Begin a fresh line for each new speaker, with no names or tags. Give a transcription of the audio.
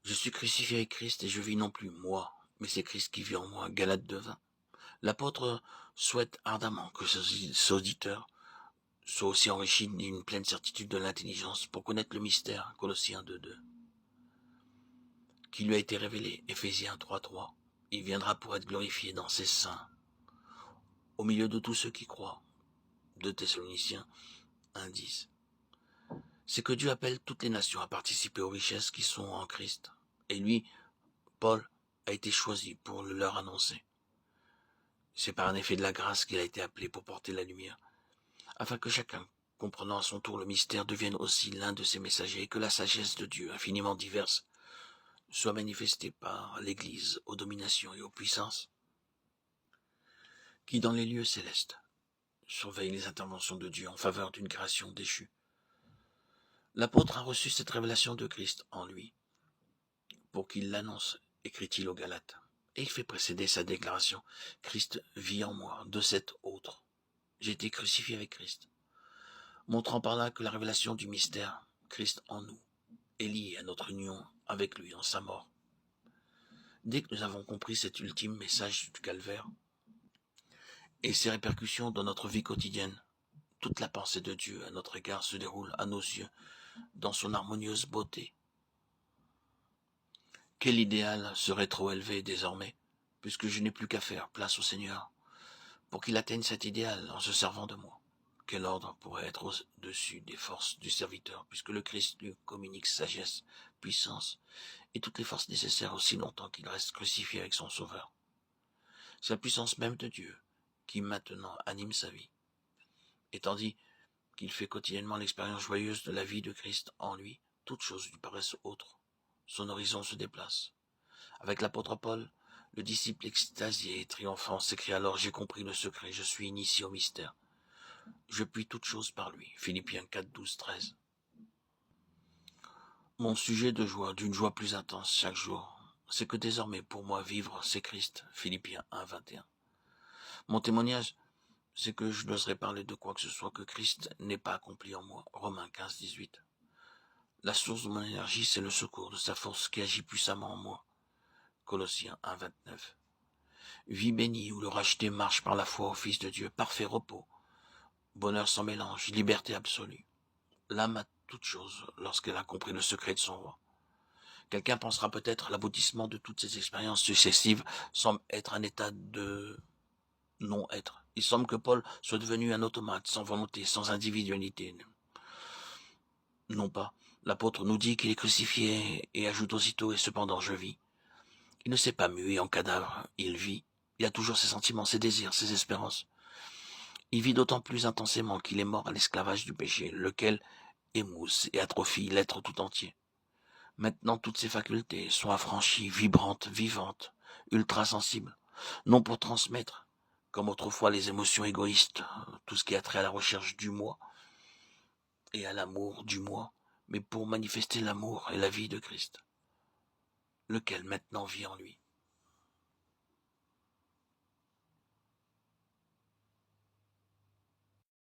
Je suis crucifié avec Christ et je vis non plus moi, mais c'est Christ qui vit en moi. Galates 2:20. L'apôtre souhaite ardemment que ses auditeurs soient aussi enrichis d'une pleine certitude de l'intelligence pour connaître le mystère, Colossiens 2:2, qui lui a été révélé, Éphésiens 3:3. Il viendra pour être glorifié dans ses saints, au milieu de tous ceux qui croient, 2 Thessaloniciens 1:10. C'est que Dieu appelle toutes les nations à participer aux richesses qui sont en Christ. Et lui, Paul, a été choisi pour le leur annoncer. C'est par un effet de la grâce qu'il a été appelé pour porter la lumière, afin que chacun, comprenant à son tour le mystère, devienne aussi l'un de ses messagers et que la sagesse de Dieu, infiniment diverse, soit manifestée par l'Église aux dominations et aux puissances, qui dans les lieux célestes surveillent les interventions de Dieu en faveur d'une création déchue. L'apôtre a reçu cette révélation de Christ en lui, pour qu'il l'annonce, écrit-il aux Galates. Et il fait précéder sa déclaration, Christ vit en moi, de cet autre. J'ai été crucifié avec Christ, montrant par là que la révélation du mystère, Christ en nous, est liée à notre union avec lui en sa mort. Dès que nous avons compris cet ultime message du calvaire et ses répercussions dans notre vie quotidienne, toute la pensée de Dieu à notre égard se déroule à nos yeux dans son harmonieuse beauté. Quel idéal serait trop élevé désormais, puisque je n'ai plus qu'à faire place au Seigneur pour qu'il atteigne cet idéal en se servant de moi. Quel ordre pourrait être au-dessus des forces du serviteur, puisque le Christ lui communique sagesse, puissance et toutes les forces nécessaires aussi longtemps qu'il reste crucifié avec son Sauveur. C'est la puissance même de Dieu qui maintenant anime sa vie. Et tandis qu'il fait quotidiennement l'expérience joyeuse de la vie de Christ en lui, toutes choses lui paraissent autres. Son horizon se déplace. Avec l'apôtre Paul, le disciple extasié et triomphant s'écrie alors « J'ai compris le secret, je suis initié au mystère. Je puis toutes choses par lui. » Philippiens 4, 12, 13. Mon sujet de joie, d'une joie plus intense chaque jour, c'est que désormais pour moi vivre, c'est Christ. Philippiens 1, 21. Mon témoignage, c'est que je n'oserais parler de quoi que ce soit que Christ n'ait pas accompli en moi. Romains 15, 18. La source de mon énergie, c'est le secours de sa force qui agit puissamment en moi. Colossiens 1, 29. Vie bénie où le racheté marche par la foi au Fils de Dieu, parfait repos, bonheur sans mélange, liberté absolue. L'âme a toute chose lorsqu'elle a compris le secret de son roi. Quelqu'un pensera peut-être l'aboutissement de toutes ces expériences successives semble être un état de non-être. Il semble que Paul soit devenu un automate, sans volonté, sans individualité. Non pas. L'apôtre nous dit qu'il est crucifié et ajoute aussitôt « et cependant je vis ». Il ne s'est pas mué en cadavre, il vit. Il a toujours ses sentiments, ses désirs, ses espérances. Il vit d'autant plus intensément qu'il est mort à l'esclavage du péché, lequel émousse et atrophie l'être tout entier. Maintenant, toutes ses facultés sont affranchies, vibrantes, vivantes, ultra-sensibles, non pour transmettre, comme autrefois les émotions égoïstes, tout ce qui a trait à la recherche du moi et à l'amour du moi, mais pour manifester l'amour et la vie de Christ, lequel maintenant vit en lui.